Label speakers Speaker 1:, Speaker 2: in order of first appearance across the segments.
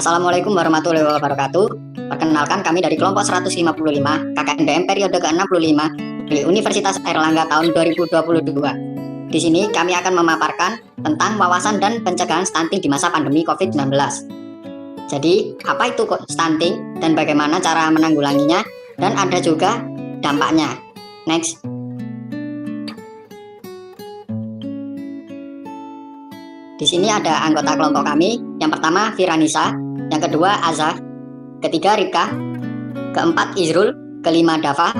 Speaker 1: Assalamualaikum warahmatullahi wabarakatuh. Perkenalkan, kami dari kelompok 155 KKNDM periode ke-65 di Universitas Airlangga tahun 2022. Di sini kami akan memaparkan tentang wawasan dan pencegahan stunting di masa pandemi COVID-19. Jadi, apa itu stunting dan bagaimana cara menanggulanginya, dan ada juga dampaknya. Next. Di sini ada anggota kelompok kami. Yang pertama Firanisa, yang kedua Azah, ketiga Rika, keempat Izrul, kelima Dava,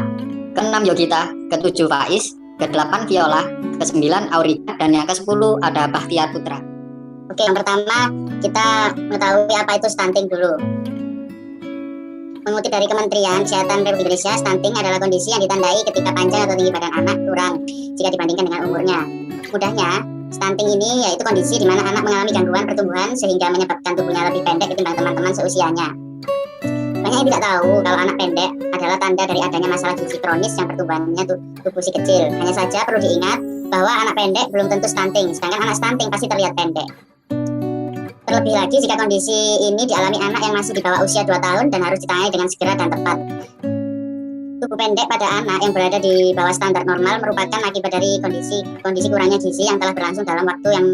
Speaker 1: keenam Yogita, ketujuh Faiz, kedelapan Viola, kesembilan Aurika, dan yang ke-10 ada Bahtiar Putra.
Speaker 2: Oke, yang pertama kita mengetahui apa itu stunting dulu. Mengutip dari Kementerian Kesehatan Republik Indonesia, stunting adalah kondisi yang ditandai ketika panjang atau tinggi badan anak kurang jika dibandingkan dengan umurnya. Mudahnya, stunting ini yaitu kondisi di mana anak mengalami gangguan pertumbuhan sehingga menyebabkan tubuhnya lebih pendek ketimbang teman-teman seusianya. Banyak yang tidak tahu kalau anak pendek adalah tanda dari adanya masalah gizi kronis yang pertumbuhannya tubuh si kecil. Hanya saja perlu diingat bahwa anak pendek belum tentu stunting, sedangkan anak stunting pasti terlihat pendek. Terlebih lagi jika kondisi ini dialami anak yang masih di bawah usia 2 tahun dan harus ditangani dengan segera dan tepat. Tubuh pendek pada anak yang berada di bawah standar normal merupakan akibat dari kondisi kurangnya gizi yang telah berlangsung dalam waktu yang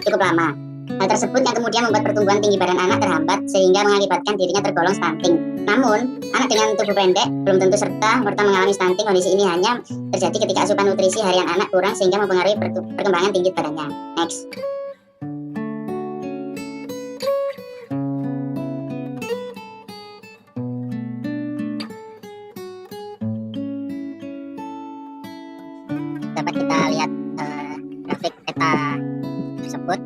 Speaker 2: cukup lama. Hal tersebut yang kemudian membuat pertumbuhan tinggi badan anak terhambat sehingga mengakibatkan dirinya tergolong stunting. Namun, anak dengan tubuh pendek belum tentu serta-merta mengalami stunting. Kondisi ini hanya terjadi ketika asupan nutrisi harian anak kurang sehingga mempengaruhi perkembangan tinggi badannya. Next. Dapat kita lihat grafik peta tersebut.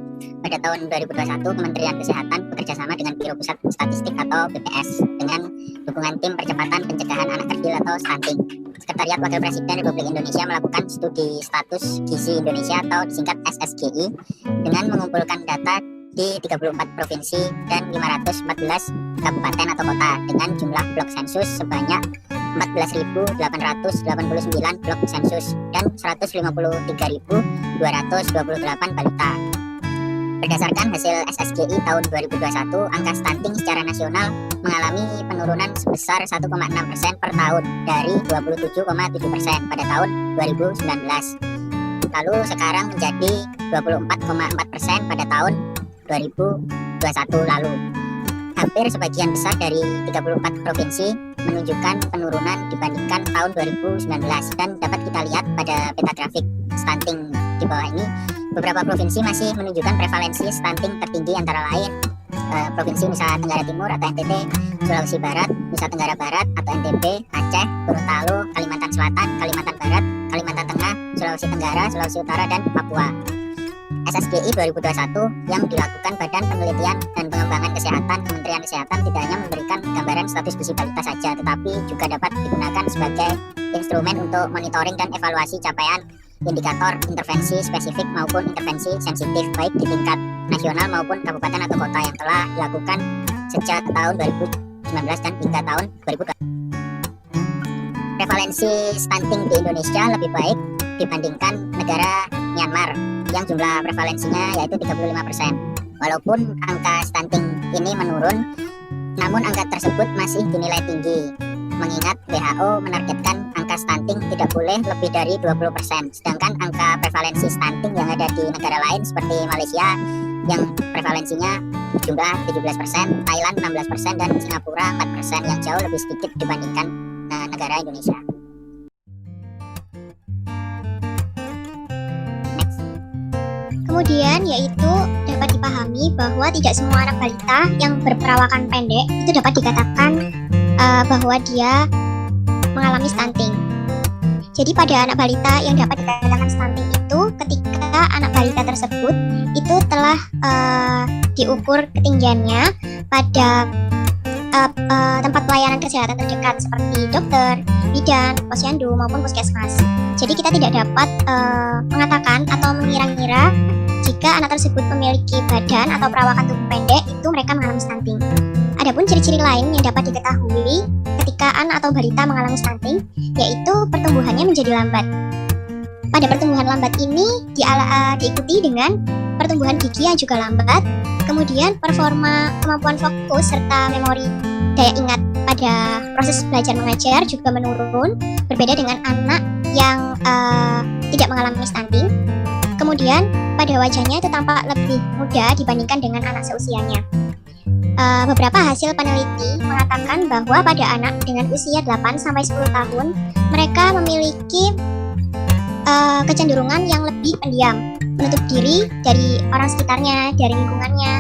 Speaker 2: Pada tahun 2021, Kementerian Kesehatan bekerjasama dengan Biro Pusat Statistik atau BPS dengan dukungan tim percepatan pencegahan anak kerdil atau stunting. Sekretariat Wakil Presiden Republik Indonesia melakukan studi status gizi Indonesia atau disingkat SSGI dengan mengumpulkan data di 34 provinsi dan 514 kabupaten atau kota dengan jumlah blok sensus sebanyak 14.889 blok sensus dan 153.228 balita. Berdasarkan hasil SSGI tahun 2021, angka stunting secara nasional mengalami penurunan sebesar 1,6% per tahun dari 27,7% pada tahun 2019. Lalu sekarang menjadi 24,4% pada tahun 2021 lalu. Hampir sebagian besar dari 34 provinsi menunjukkan penurunan dibandingkan tahun 2019, dan dapat kita lihat pada peta grafik stunting di bawah ini. Beberapa provinsi masih menunjukkan prevalensi stunting tertinggi antara lain Provinsi Nusa Tenggara Timur atau NTT, Sulawesi Barat, Nusa Tenggara Barat atau NTB, Aceh, Gorontalo, Kalimantan Selatan, Kalimantan Barat, Kalimantan Tengah, Sulawesi Tenggara, Sulawesi Utara, dan Papua. SSGI 2021 yang dilakukan Badan Penelitian dan Pengembangan Kesehatan Kementerian Kesehatan tidak hanya memberikan gambaran status gizi balita saja, tetapi juga dapat digunakan sebagai instrumen untuk monitoring dan evaluasi capaian indikator intervensi spesifik maupun intervensi sensitif baik di tingkat nasional maupun kabupaten atau kota yang telah dilakukan sejak tahun 2019 dan hingga tahun 2020. Prevalensi stunting di Indonesia lebih baik dibandingkan negara Myanmar yang jumlah prevalensinya yaitu 35%. Walaupun angka stunting ini menurun, namun angka tersebut masih dinilai tinggi, mengingat WHO menargetkan angka stunting tidak boleh lebih dari 20%, sedangkan angka prevalensi stunting yang ada di negara lain seperti Malaysia yang prevalensinya jumlah 17%, Thailand 16%, dan Singapura 4% yang jauh lebih sedikit dibandingkan negara Indonesia.
Speaker 3: Kemudian yaitu dapat dipahami bahwa tidak semua anak balita yang berperawakan pendek itu dapat dikatakan bahwa dia mengalami stunting. Jadi pada anak balita yang dapat dikatakan stunting itu ketika anak balita tersebut itu telah diukur ketinggiannya pada tempat pelayanan kesehatan terdekat seperti dokter, bidan, posyandu maupun puskesmas. Jadi kita tidak dapat mengatakan atau mengira-ngira jika anak tersebut memiliki badan atau perawakan tubuh pendek itu mereka mengalami stunting. Adapun ciri-ciri lain yang dapat diketahui ketika anak atau balita mengalami stunting yaitu pertumbuhannya menjadi lambat. Pada pertumbuhan lambat ini diikuti dengan pertumbuhan gigi yang juga lambat, kemudian performa kemampuan fokus serta memori daya ingat pada proses belajar mengajar juga menurun, berbeda dengan anak yang tidak mengalami stunting. Kemudian pada wajahnya itu tampak lebih muda dibandingkan dengan anak seusianya. Beberapa hasil peneliti mengatakan bahwa pada anak dengan usia 8-10 tahun, mereka memiliki kecenderungan yang lebih pendiam, menutup diri dari orang sekitarnya, dari lingkungannya.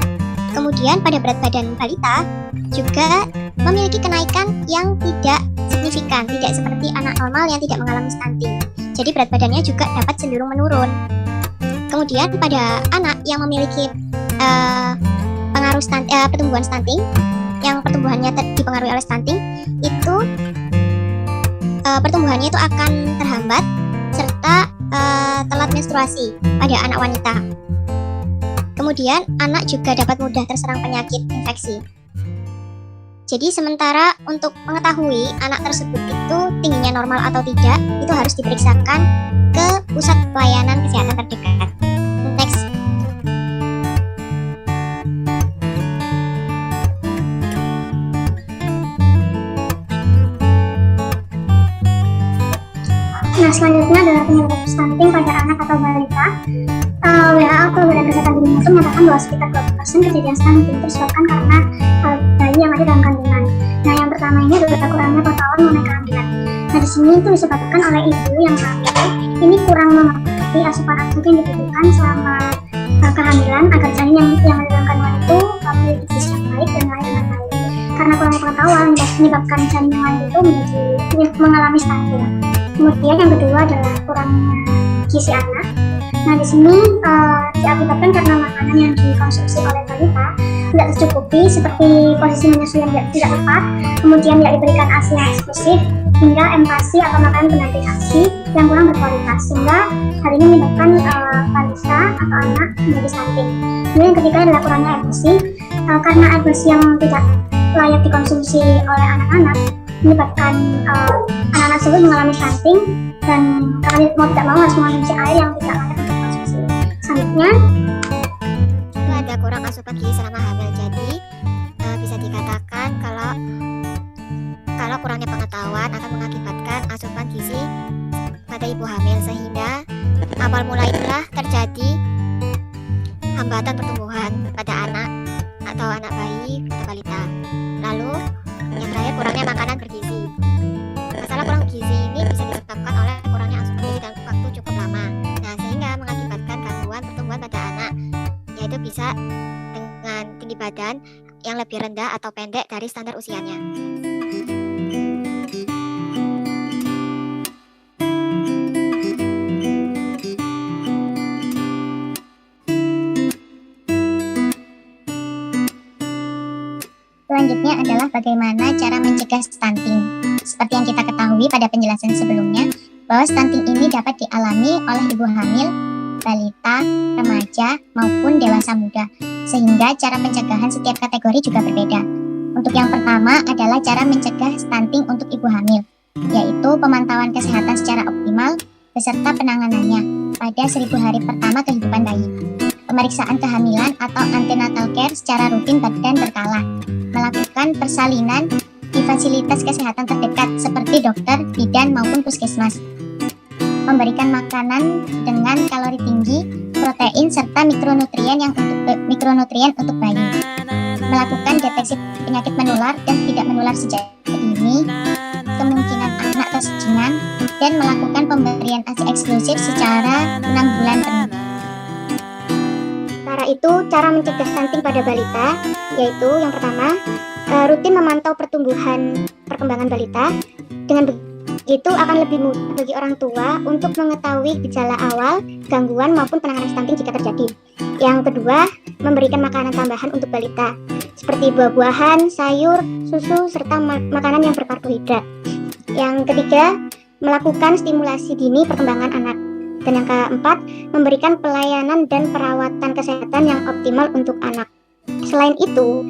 Speaker 3: Kemudian pada berat badan balita juga memiliki kenaikan yang tidak signifikan, tidak seperti anak normal yang tidak mengalami stunting. Jadi berat badannya juga dapat cenderung menurun. Kemudian pada anak yang memiliki pengaruh pertumbuhan stunting, yang pertumbuhannya dipengaruhi oleh stunting, itu pertumbuhannya itu akan terhambat serta telat menstruasi pada anak wanita. Kemudian anak juga dapat mudah terserang penyakit infeksi. Jadi sementara untuk mengetahui anak tersebut itu tingginya normal atau tidak, itu harus diperiksakan ke pusat pelayanan kesehatan terdekat. Next.
Speaker 4: Nah, selanjutnya adalah penyebab stunting pada anak atau balita. WHO atau Badan Kesehatan Dunia itu menyatakan bahwa sekitar 20% kejadian stunting disebabkan karena bayi yang ada dalam kandungan. Nah, yang pertama ini adalah kurangnya pengetahuan mengenai kehamilan. Nah, di sini itu disebabkan oleh ibu yang hamil ini kurang mengerti asupan-asupan yang dibutuhkan selama kehamilan agar janin yang ada dalam kandungan itu memiliki gizi yang baik dan lahir dengan baik. Karena kurangnya pengetahuan menyebabkan janin yang lain itu mengalami stunting. Kemudian yang kedua adalah kurangnya gizi anak. Nah, di sini diakibatkan karena makanan yang dikonsumsi oleh balita tidak tercukupi, seperti posisi menyusui yang tidak tepat, kemudian tidak diberikan ASI yang eksklusif, hingga empasi atau makanan pengganti ASI yang kurang berkualitas, sehingga hal ini menyebabkan balita atau anak menjadi stunting. Kemudian yang ketiga adalah kurangnya air bersih, karena air bersih yang tidak layak dikonsumsi oleh anak-anak menyebabkan anak-anak tersebut mengalami stunting, dan karena mau tidak mau harus mengonsumsi air yang tidak layak untuk dikonsumsi. Selanjutnya
Speaker 2: itu ada kurang asupan gizi selama hamil. Jadi bisa dikatakan kalau kurangnya pengetahuan akan mengakibatkan asupan gizi pada ibu hamil, sehingga awal mula itulah terjadi hambatan pertumbuhan pada anak atau anak bayi atau balita. Lalu yang terakhir kurangnya makanan bergizi. Masalah kurang gizi ini bisa disebabkan oleh kurangnya asupan gizi dalam waktu cukup lama. Nah, sehingga mengakibatkan gangguan pertumbuhan pada anak, yaitu bisa dengan tinggi badan yang lebih rendah atau pendek dari standar usianya.
Speaker 5: Selanjutnya adalah bagaimana cara mencegah stunting. Seperti yang kita ketahui pada penjelasan sebelumnya, bahwa stunting ini dapat dialami oleh ibu hamil, balita, remaja, maupun dewasa muda, sehingga cara pencegahan setiap kategori juga berbeda. Untuk yang pertama adalah cara mencegah stunting untuk ibu hamil, yaitu pemantauan kesehatan secara optimal beserta penanganannya pada 1000 hari pertama kehidupan bayi. Pemeriksaan kehamilan atau antenatal care secara rutin dan berkala, melakukan persalinan di fasilitas kesehatan terdekat seperti dokter, bidan maupun puskesmas, memberikan makanan dengan kalori tinggi, protein serta mikronutrien untuk bayi, melakukan deteksi penyakit menular dan tidak menular sejak dini, kemungkinan anak tersecingan, dan melakukan pemberian ASI eksklusif secara 6 bulan penuh.
Speaker 3: Sementara itu, cara mencegah stunting pada balita yaitu yang pertama, rutin memantau perkembangan balita. Dengan begitu akan lebih mudah bagi orang tua untuk mengetahui gejala awal, gangguan maupun penanganan stunting jika terjadi. Yang kedua, memberikan makanan tambahan untuk balita seperti buah-buahan, sayur, susu, serta makanan yang berkarbohidrat. Yang ketiga, melakukan stimulasi dini perkembangan anak. Dan yang keempat, memberikan pelayanan dan perawatan kesehatan yang optimal untuk anak. Selain itu,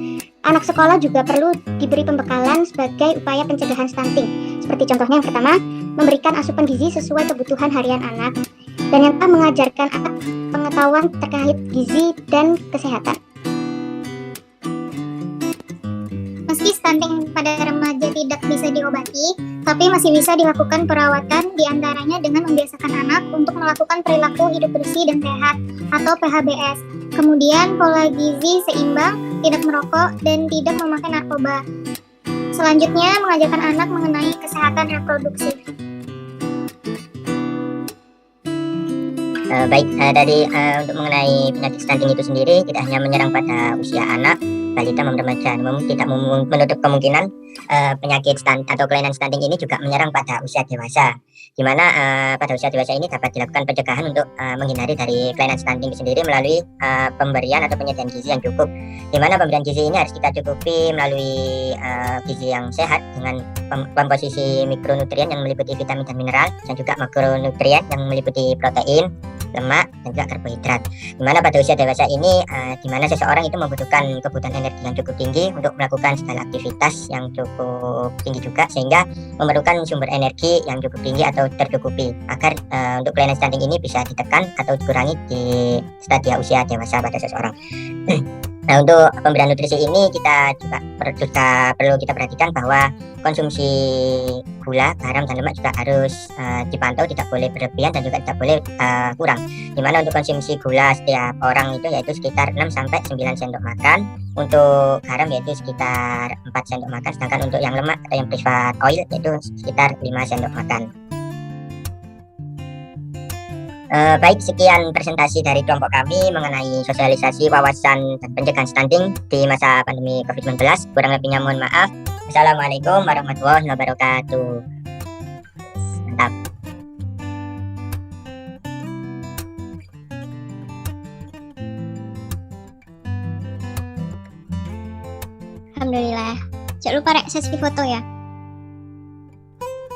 Speaker 3: anak sekolah juga perlu diberi pembekalan sebagai upaya pencegahan stunting. Seperti contohnya yang pertama, memberikan asupan gizi sesuai kebutuhan harian anak.
Speaker 5: Ternyata mengajarkan anak pengetahuan terkait gizi dan kesehatan.
Speaker 3: Meski stunting pada remaja tidak bisa diobati, tapi masih bisa dilakukan perawatan diantaranya dengan membiasakan anak untuk melakukan perilaku hidup bersih dan sehat atau PHBS. Kemudian pola gizi seimbang, tidak merokok, dan tidak memakai narkoba. Selanjutnya, mengajarkan anak mengenai kesehatan reproduksi.
Speaker 2: Untuk mengenai penyakit stunting itu sendiri tidak hanya menyerang pada usia anak, balita maupun remaja, namun tidak menutup kemungkinan penyakit atau kelainan stunting ini juga menyerang pada usia dewasa, di mana pada usia dewasa ini dapat dilakukan pencegahan untuk menghindari dari kelainan stunting itu sendiri melalui pemberian atau penyediaan gizi yang cukup, di mana pemberian gizi ini harus kita cukupi melalui gizi yang sehat dengan komposisi mikronutrien yang meliputi vitamin dan mineral, dan juga makronutrien yang meliputi protein, lemak, dan juga karbohidrat. Dimana pada usia dewasa ini, dimana seseorang itu membutuhkan kebutuhan energi yang cukup tinggi untuk melakukan segala aktivitas yang cukup tinggi juga, sehingga memerlukan sumber energi yang cukup tinggi atau tercukupi agar untuk kelainan stunting ini bisa ditekan atau dikurangi di stadia usia dewasa pada seseorang. Nah, untuk pemberian nutrisi ini kita juga perlu kita perhatikan bahwa konsumsi gula, garam, dan lemak juga harus dipantau, tidak boleh berlebihan dan juga tidak boleh kurang. Dimana untuk konsumsi gula setiap orang itu yaitu sekitar 6-9 sendok makan, untuk garam yaitu sekitar 4 sendok makan, sedangkan untuk yang lemak atau yang preferred oil yaitu sekitar 5 sendok makan. Baik, sekian presentasi dari kelompok kami mengenai sosialisasi wawasan dan pencegahan stunting di masa pandemi COVID-19. Kurang lebihnya mohon maaf. Assalamualaikum warahmatullahi wabarakatuh. Mantap.
Speaker 3: Alhamdulillah. Jangan lupa rek sesi foto ya.